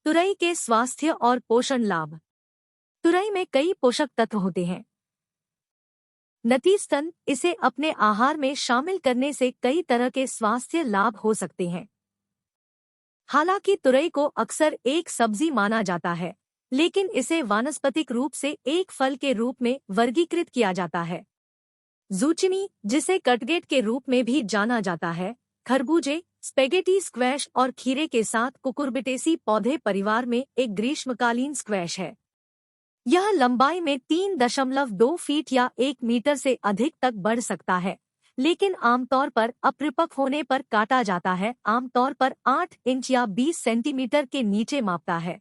तुरई के स्वास्थ्य और पोषण लाभ। तुरई में कई पोषक तत्व होते हैं। नतीजतन इसे अपने आहार में शामिल करने से कई तरह के स्वास्थ्य लाभ हो सकते हैं। हालांकि तुरई को अक्सर एक सब्जी माना जाता है, लेकिन इसे वानस्पतिक रूप से एक फल के रूप में वर्गीकृत किया जाता है। ज़ुचीनी, जिसे कटगेट के रूप में भी जाना जाता है, खरबूजे, स्पेगेटी स्क्वैश और खीरे के साथ कुकुरबिटेसी पौधे परिवार में एक ग्रीष्मकालीन स्क्वैश है। यह लंबाई में 3.2 फीट या 1 मीटर से अधिक तक बढ़ सकता है, लेकिन आमतौर पर अपरिपक्व होने पर काटा जाता है, आमतौर पर 8 इंच या 20 सेंटीमीटर के नीचे मापता है।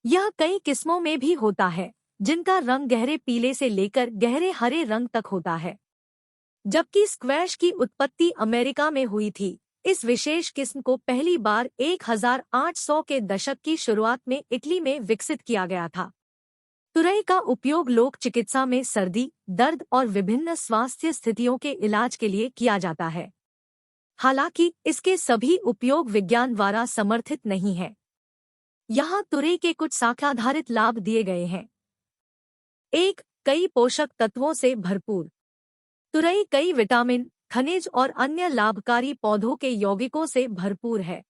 यह कई किस्मों में भी होता है, जिनका रंग गहरे पीले से लेकर गहरे हरे रंग तक होता है। जबकि स्क्वैश की उत्पत्ति अमेरिका में हुई थी, इस विशेष किस्म को पहली बार 1800 के दशक की शुरुआत में इटली में विकसित किया गया था। तुरई का उपयोग लोक चिकित्सा में सर्दी, दर्द और विभिन्न स्वास्थ्य स्थितियों के इलाज के लिए किया जाता है। हालांकि इसके सभी उपयोग विज्ञान द्वारा समर्थित नहीं है। यहाँ तुरई के कुछ शाखाधारित लाभ दिए गए हैं। 1. कई पोषक तत्वों से भरपूर। तुरई कई विटामिन, खनिज और अन्य लाभकारी पौधों के यौगिकों से भरपूर है।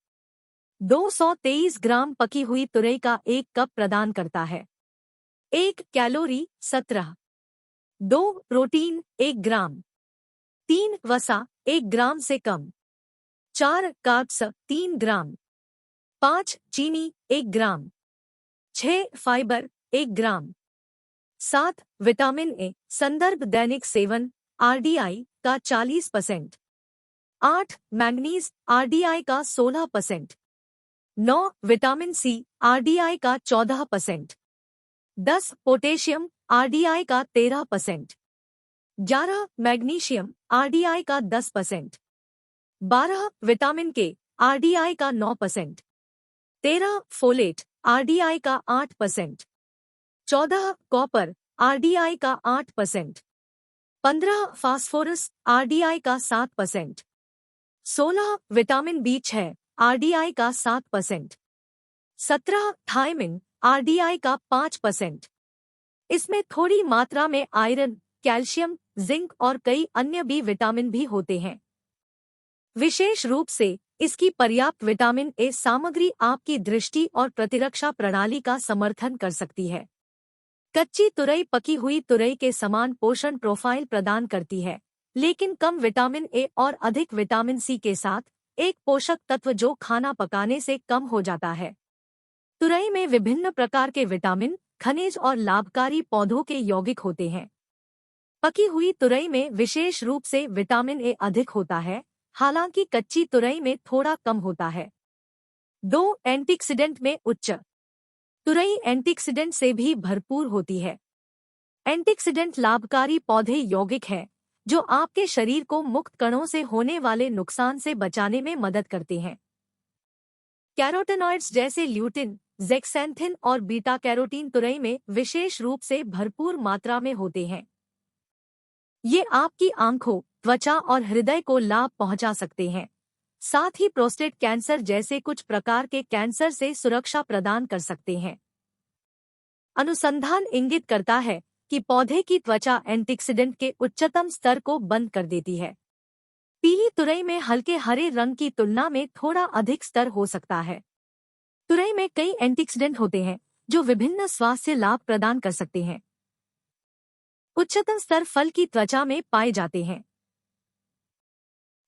223 ग्राम पकी हुई तुरई का 1 कप प्रदान करता है। 1 कैलोरी 17। 2 प्रोटीन 1 ग्राम। 3 वसा 1 ग्राम से कम। 4 कार्ब्स 3 ग्राम। 5 चीनी 1 ग्राम। 6 फाइबर 1 ग्राम। 7 विटामिन ए, संदर्भ दैनिक सेवन आरडीआई का 40%। 8 मैंगनीज आरडीआई का 16%। 9 विटामिन सी आरडीआई का 14%। 10 पोटेशियम आरडीआई का 13%। 11 मैग्नीशियम आरडीआई का 10%। 12 विटामिन के आरडीआई का 9%। 13 फोलेट आरडीआई का 8%। 14 कॉपर आरडीआई का 8%। 15 फास्फोरस आरडीआई का 7%। 16 विटामिन बी6 आरडीआई का 7%। 17 थायमिन आरडीआई का 5%। इसमें थोड़ी मात्रा में आयरन, कैल्शियम, जिंक और कई अन्य बी विटामिन भी होते हैं। विशेष रूप से इसकी पर्याप्त विटामिन ए सामग्री आपकी दृष्टि और प्रतिरक्षा प्रणाली का समर्थन कर सकती है। कच्ची तुरई पकी हुई तुरई के समान पोषण प्रोफाइल प्रदान करती है, लेकिन कम विटामिन ए और अधिक विटामिन सी के साथ, एक पोषक तत्व जो खाना पकाने से कम हो जाता है। तुरई में विभिन्न प्रकार के विटामिन, खनिज और लाभकारी पौधों के यौगिक होते हैं। पकी हुई तुरई में विशेष रूप से विटामिन ए अधिक होता है, हालांकि कच्ची तुरई में थोड़ा कम होता है। 2 एंटीऑक्सीडेंट में उच्च। तुरई एंटीऑक्सीडेंट से भी भरपूर होती है। एंटीऑक्सीडेंट लाभकारी पौधे यौगिक हैं, जो आपके शरीर को मुक्त कणों से होने वाले नुकसान से बचाने में मदद करते हैं। कैरोटेनॉइड्स जैसे ल्यूटिन, जेक्सेंथिन और बीटा कैरोटीन तुरई में विशेष रूप से भरपूर मात्रा में होते हैं। ये आपकी आंखों, त्वचा और हृदय को लाभ पहुंचा सकते हैं, साथ ही प्रोस्टेट कैंसर जैसे कुछ प्रकार के कैंसर से सुरक्षा प्रदान कर सकते हैं। अनुसंधान इंगित करता है कि पौधे की त्वचा एंटीऑक्सीडेंट के उच्चतम स्तर को बंद कर देती है। पीली तुरई में हल्के हरे रंग की तुलना में थोड़ा अधिक स्तर हो सकता है। तुरई में कई एंटीऑक्सीडेंट होते हैं जो विभिन्न स्वास्थ्य लाभ प्रदान कर सकते हैं। उच्चतम स्तर फल की त्वचा में पाए जाते हैं।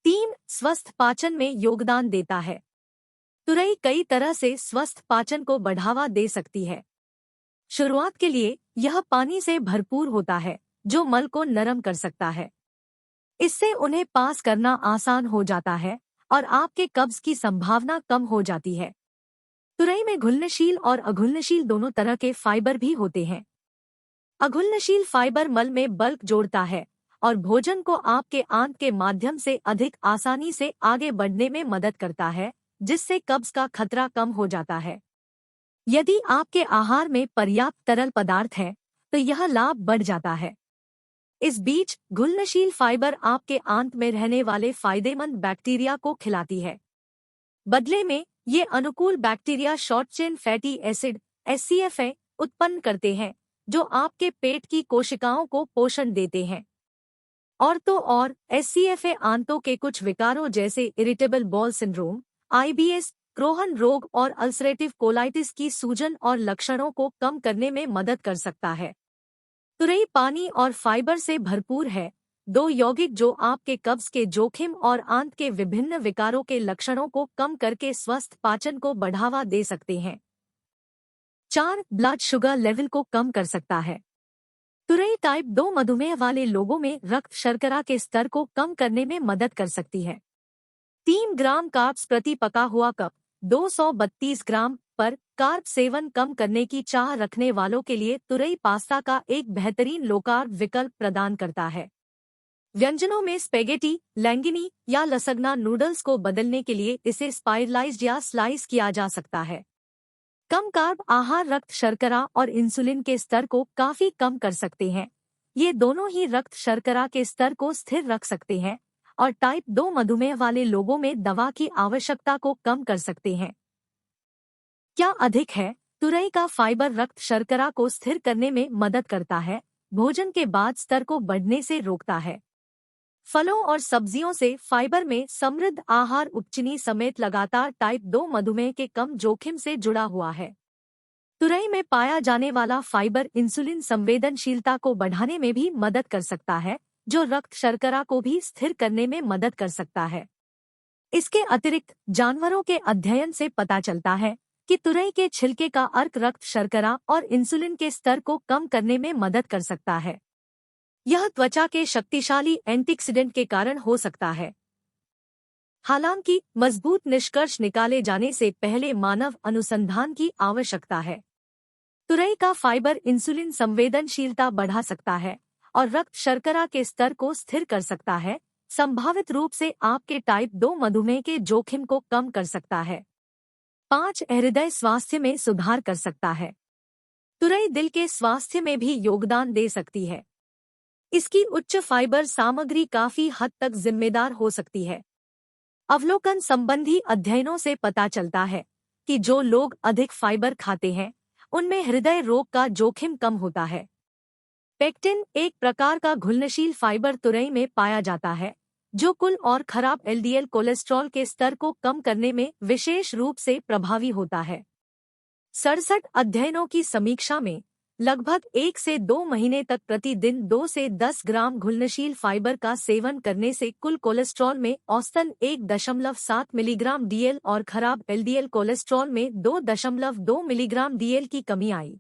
3 स्वस्थ पाचन में योगदान देता है। तुरई कई तरह से स्वस्थ पाचन को बढ़ावा दे सकती है। शुरुआत के लिए यह पानी से भरपूर होता है, जो मल को नरम कर सकता है। इससे उन्हें पास करना आसान हो जाता है और आपके कब्ज की संभावना कम हो जाती है। तुरई में घुलनशील और अघुलनशील दोनों तरह के फाइबर भी होते हैं। अघुलनशील फाइबर मल में बल्क जोड़ता है और भोजन को आपके आंत के माध्यम से अधिक आसानी से आगे बढ़ने में मदद करता है, जिससे कब्ज का खतरा कम हो जाता है। यदि आपके आहार में पर्याप्त तरल पदार्थ है, तो यह लाभ बढ़ जाता है। इस बीच घुलनशील फाइबर आपके आंत में रहने वाले फायदेमंद बैक्टीरिया को खिलाती है। बदले में ये अनुकूल bacteria short chain fatty acid (SCFA) उत्पन्न करते हैं, जो आपके पेट की कोशिकाओं को पोषण देते हैं। और तो और SCFA आंतों के कुछ विकारों जैसे irritable bowel syndrome, IBS, Crohn रोग और अल्सरेटिव कोलाइटिस की सूजन और लक्षणों को कम करने में मदद कर सकता है। तुरई पानी और फाइबर से भरपूर है, दो यौगिक जो आपके कब्ज के जोखिम और आंत के विभिन्न विकारों के लक्षणों को कम करके स्वस्थ पाचन को बढ़ावा दे सकते हैं। 4. ब्लड शुगर लेवल को कम कर सकता है। तुरई टाइप 2 मधुमेह वाले लोगों में रक्त शर्करा के स्तर को कम करने में मदद कर सकती है। 3 ग्राम कार्ब्स प्रति पका हुआ कप 232 ग्राम पर कार्ब सेवन कम करने की चाह रखने वालों के लिए तुरई पास्ता का एक बेहतरीन लो कार्ब विकल्प प्रदान करता है। व्यंजनों में स्पेगेटी, लैंगिनी या लसगना नूडल्स को बदलने के लिए इसे स्पाइरलाइज्ड या स्लाइस किया जा सकता है। कम कार्ब आहार रक्त शर्करा और इंसुलिन के स्तर को काफी कम कर सकते हैं। ये दोनों ही रक्त शर्करा के स्तर को स्थिर रख सकते हैं और टाइप 2 मधुमेह वाले लोगों में दवा की आवश्यकता को कम कर सकते हैं। क्या अधिक है? तुरई का फाइबर रक्त शर्करा को स्थिर करने में मदद करता है, भोजन के बाद स्तर को बढ़ने से रोकता है। फलों और सब्जियों से फाइबर में समृद्ध आहार उपचनी समेत लगातार टाइप 2 मधुमेह के कम जोखिम से जुड़ा हुआ है। तुरई में पाया जाने वाला फाइबर इंसुलिन संवेदनशीलता को बढ़ाने में भी मदद कर सकता है, जो रक्त शर्करा को भी स्थिर करने में मदद कर सकता है। इसके अतिरिक्त जानवरों के अध्ययन से पता चलता है कि तुरई के छिलके का अर्क रक्त शर्करा और इंसुलिन के स्तर को कम करने में मदद कर सकता है। यह त्वचा के शक्तिशाली एंटीऑक्सीडेंट के कारण हो सकता है। हालांकि मजबूत निष्कर्ष निकाले जाने से पहले मानव अनुसंधान की आवश्यकता है। तुरई का फाइबर इंसुलिन संवेदनशीलता बढ़ा सकता है और रक्त शर्करा के स्तर को स्थिर कर सकता है, संभावित रूप से आपके टाइप 2 मधुमेह के जोखिम को कम कर सकता है। 5. हृदय स्वास्थ्य में सुधार कर सकता है। तुरई दिल के स्वास्थ्य में भी योगदान दे सकती है। इसकी उच्च फाइबर सामग्री काफी हद तक जिम्मेदार हो सकती है। अवलोकन संबंधी अध्ययनों से पता चलता है कि जो लोग अधिक फाइबर खाते हैं, उनमें हृदय रोग का जोखिम कम होता है। पेक्टिन एक प्रकार का घुलनशील फाइबर तुरई में पाया जाता है, जो कुल और खराब LDL कोलेस्ट्रॉल के स्तर को कम करने में विशेष रूप से प्रभावी होता है। 67 अध्ययनों की समीक्षा में लगभग 1 से 2 महीने तक प्रतिदिन 2 से 10 ग्राम घुलनशील फाइबर का सेवन करने से कुल कोलेस्ट्रॉल में औसतन 1.7 मिलीग्राम DL और खराब LDL कोलेस्ट्रॉल में 2.2 मिलीग्राम DL की कमी आई।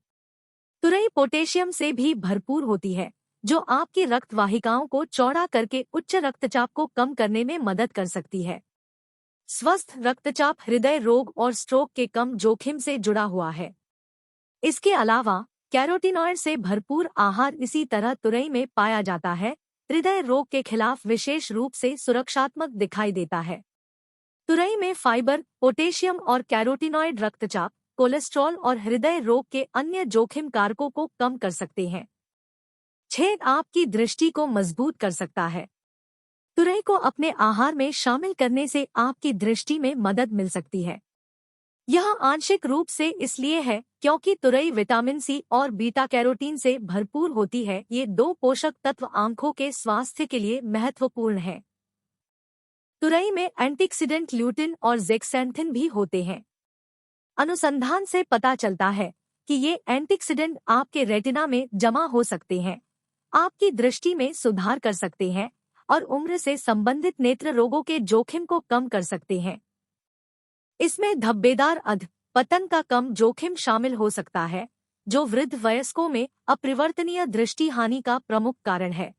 तुरई पोटेशियम से भी भरपूर होती है, जो आपकी रक्त वाहिकाओं को चौड़ा करके उच्च रक्तचाप को कम करने में मदद कर सकती है। स्वस्थ रक्तचाप हृदय रोग और स्ट्रोक के कम जोखिम से जुड़ा हुआ है। इसके अलावा कैरोटीनॉइड से भरपूर आहार इसी तरह तुरई में पाया जाता है, हृदय रोग के खिलाफ विशेष रूप से सुरक्षात्मक दिखाई देता है। तुरई में फाइबर, पोटेशियम और कैरोटीनॉइड रक्तचाप, कोलेस्ट्रॉल और हृदय रोग के अन्य जोखिम कारकों को कम कर सकते हैं। 6. आपकी दृष्टि को मजबूत कर सकता है। तुरई को अपने आहार में शामिल करने से आपकी दृष्टि में मदद मिल सकती है। यह आंशिक रूप से इसलिए है क्योंकि तुरई विटामिन C और बीटा कैरोटीन से भरपूर होती है। ये दो पोषक तत्व आंखों के स्वास्थ्य के लिए महत्वपूर्ण हैं। तुरई में एंटीऑक्सीडेंट ल्यूटिन और ज़ेक्सैंथिन भी होते हैं। अनुसंधान से पता चलता है कि ये एंटीऑक्सीडेंट आपके रेटिना में जमा हो सकते हैं, आपकी दृष्टि में सुधार कर सकते हैं और उम्र से संबंधित नेत्र रोगों के जोखिम को कम कर सकते हैं। इसमें धब्बेदार अध पतन का कम जोखिम शामिल हो सकता है, जो वृद्ध वयस्कों में अपरिवर्तनीय दृष्टि हानि का प्रमुख कारण है।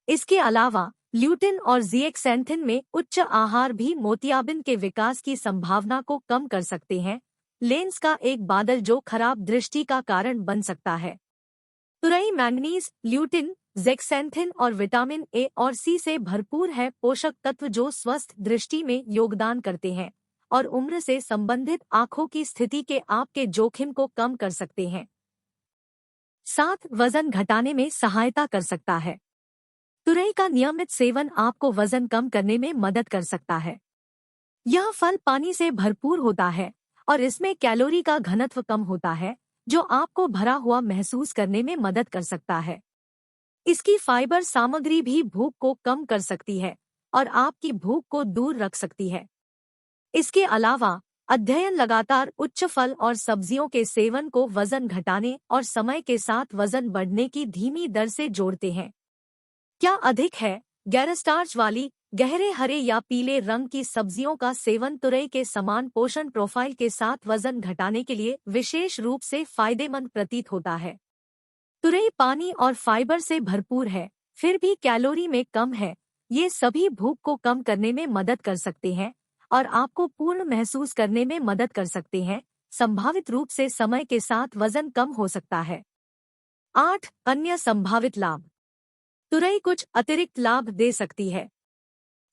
इसके अलावा ल्यूटिन और ज़ेक्सैंथिन में उच्च आहार भी मोतियाबिंद के विकास की संभावना को कम कर सकते हैं, लेंस का एक बादल जो खराब दृष्टि का कारण बन सकता है। तुरई मैंगनीज, ल्यूटिन, ज़ेक्सैंथिन और विटामिन A और C से भरपूर है, पोषक तत्व जो स्वस्थ दृष्टि में योगदान करते हैं और उम्र से संबंधित आंखों की स्थिति के आपके जोखिम को कम कर सकते हैं। 7. वजन घटाने में सहायता कर सकता है। तुरई का नियमित सेवन आपको वजन कम करने में मदद कर सकता है। यह फल पानी से भरपूर होता है और इसमें कैलोरी का घनत्व कम होता है, जो आपको भरा हुआ महसूस करने में मदद कर सकता है। इसकी फाइबर सामग्री भी भूख को कम कर सकती है और आपकी भूख को दूर रख सकती है। इसके अलावा अध्ययन लगातार उच्च फल और सब्जियों के सेवन को वजन घटाने और समय के साथ वजन बढ़ने की धीमी दर से जोड़ते हैं। क्या अधिक है? गैर स्टार्च वाली गहरे हरे या पीले रंग की सब्जियों का सेवन तुरई के समान पोषण प्रोफाइल के साथ वजन घटाने के लिए विशेष रूप से फायदेमंद प्रतीत होता है। तुरई पानी और फाइबर से भरपूर है, फिर भी कैलोरी में कम है। ये सभी भूख को कम करने में मदद कर सकते हैं और आपको पूर्ण महसूस करने में मदद कर सकते हैं। संभावित रूप से समय के साथ वजन कम हो सकता है। 8 अन्य संभावित लाभ। तुरई कुछ अतिरिक्त लाभ दे सकती है।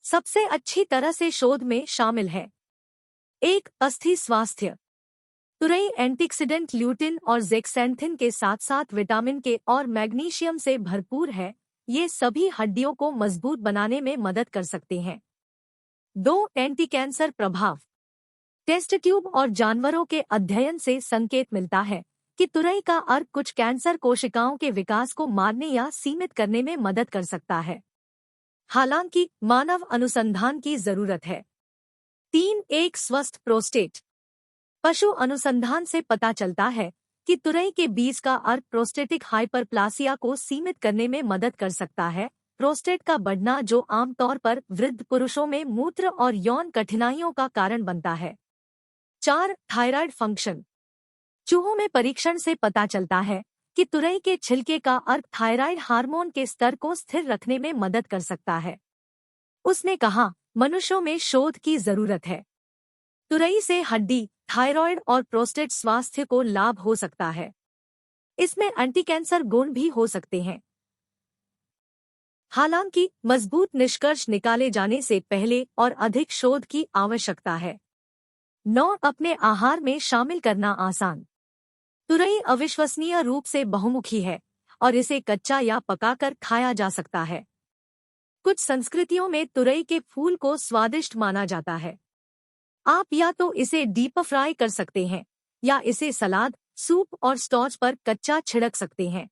सबसे अच्छी तरह से शोध में शामिल है। 1 अस्थि स्वास्थ्य। तुरई एंटीऑक्सीडेंट ल्यूटिन और ज़ेक्सैंथिन के साथ साथ विटामिन के और मैग्नीशियम से भरपूर है। ये सभी हड्डियों को मजबूत बनाने में मदद कर सकते हैं। 2 एंटी कैंसर प्रभाव। टेस्ट ट्यूब और जानवरों के अध्ययन से संकेत मिलता है कि तुरई का अर्क कुछ कैंसर कोशिकाओं के विकास को मारने या सीमित करने में मदद कर सकता है। हालांकि मानव अनुसंधान की जरूरत है। 3 एक स्वस्थ प्रोस्टेट। पशु अनुसंधान से पता चलता है कि तुरई के बीज का अर्क प्रोस्टेटिक हाइपरप्लासिया को सीमित करने में मदद कर सकता है। प्रोस्टेट का बढ़ना जो आमतौर पर वृद्ध पुरुषों में मूत्र और यौन कठिनाइयों का कारण बनता है। 4 थायराइड फंक्शन। चूहों में परीक्षण से पता चलता है कि तुरई के छिलके का अर्क थायराइड हार्मोन के स्तर को स्थिर रखने में मदद कर सकता है। उसने कहा, मनुष्यों में शोध की जरूरत है। तुरई से हड्डी, थायराइड और प्रोस्टेट स्वास्थ्य को लाभ हो सकता है। इसमें एंटी कैंसर गुण भी हो सकते हैं। हालांकि मजबूत निष्कर्ष निकाले जाने से पहले और अधिक शोध की आवश्यकता है। 9 अपने आहार में शामिल करना आसान। तुरई अविश्वसनीय रूप से बहुमुखी है और इसे कच्चा या पकाकर खाया जा सकता है। कुछ संस्कृतियों में तुरई के फूल को स्वादिष्ट माना जाता है। आप या तो इसे डीप फ्राई कर सकते हैं या इसे सलाद, सूप और स्टॉच पर कच्चा छिड़क सकते हैं।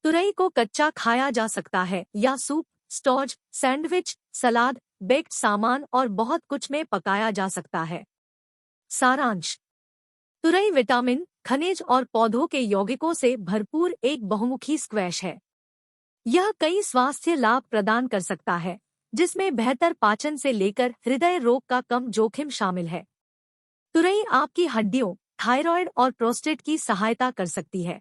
तुरई को कच्चा खाया जा सकता है या सूप, स्टॉच, सैंडविच, सलाद, बेक्ड सामान और बहुत कुछ में पकाया जा सकता है। सारांश। तुरई विटामिन, खनिज और पौधों के यौगिकों से भरपूर एक बहुमुखी स्क्वैश है। यह कई स्वास्थ्य लाभ प्रदान कर सकता है, जिसमें बेहतर पाचन से लेकर हृदय रोग का कम जोखिम शामिल है। तुरई आपकी हड्डियों, थायराइड और प्रोस्टेट की सहायता कर सकती है।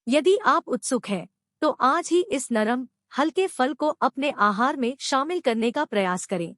यदि आप उत्सुक हैं, तो आज ही इस नरम, हल्के फल को अपने आहार में शामिल करने का प्रयास करें।